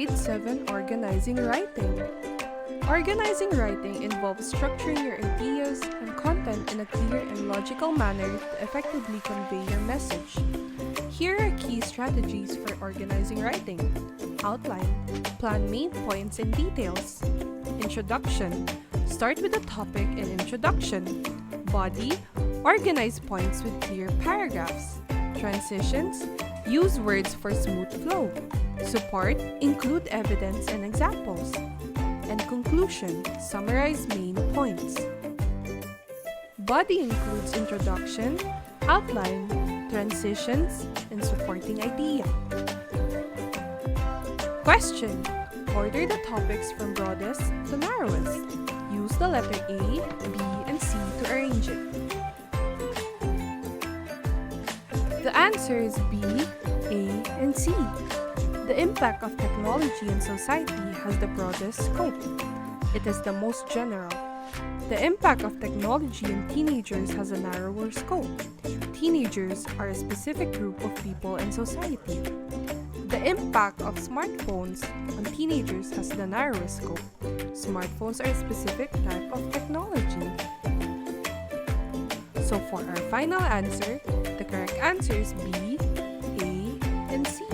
Grade 7 Organizing Writing. Organizing writing involves structuring your ideas and content in a clear and logical manner to effectively convey your message. Here are key strategies for organizing writing. Outline. Plan main points and details. Introduction. Start with a topic and introduction. Body. Organize points with clear paragraphs. Transitions. Use words for smooth flow. Support. Include evidence and examples. And conclusion. Summarize main points. Body includes introduction, outline, transitions, and supporting idea. Question. Order the topics from broadest to narrowest. Use the letter A, B, and C to arrange it. The answer is B, A, and C. The impact of technology in society has the broadest scope. It is the most general. The impact of technology in teenagers has a narrower scope. Teenagers are a specific group of people in society. The impact of smartphones on teenagers has the narrowest scope. Smartphones are a specific type of technology. So for our final answer, the correct answer is B, A, and C.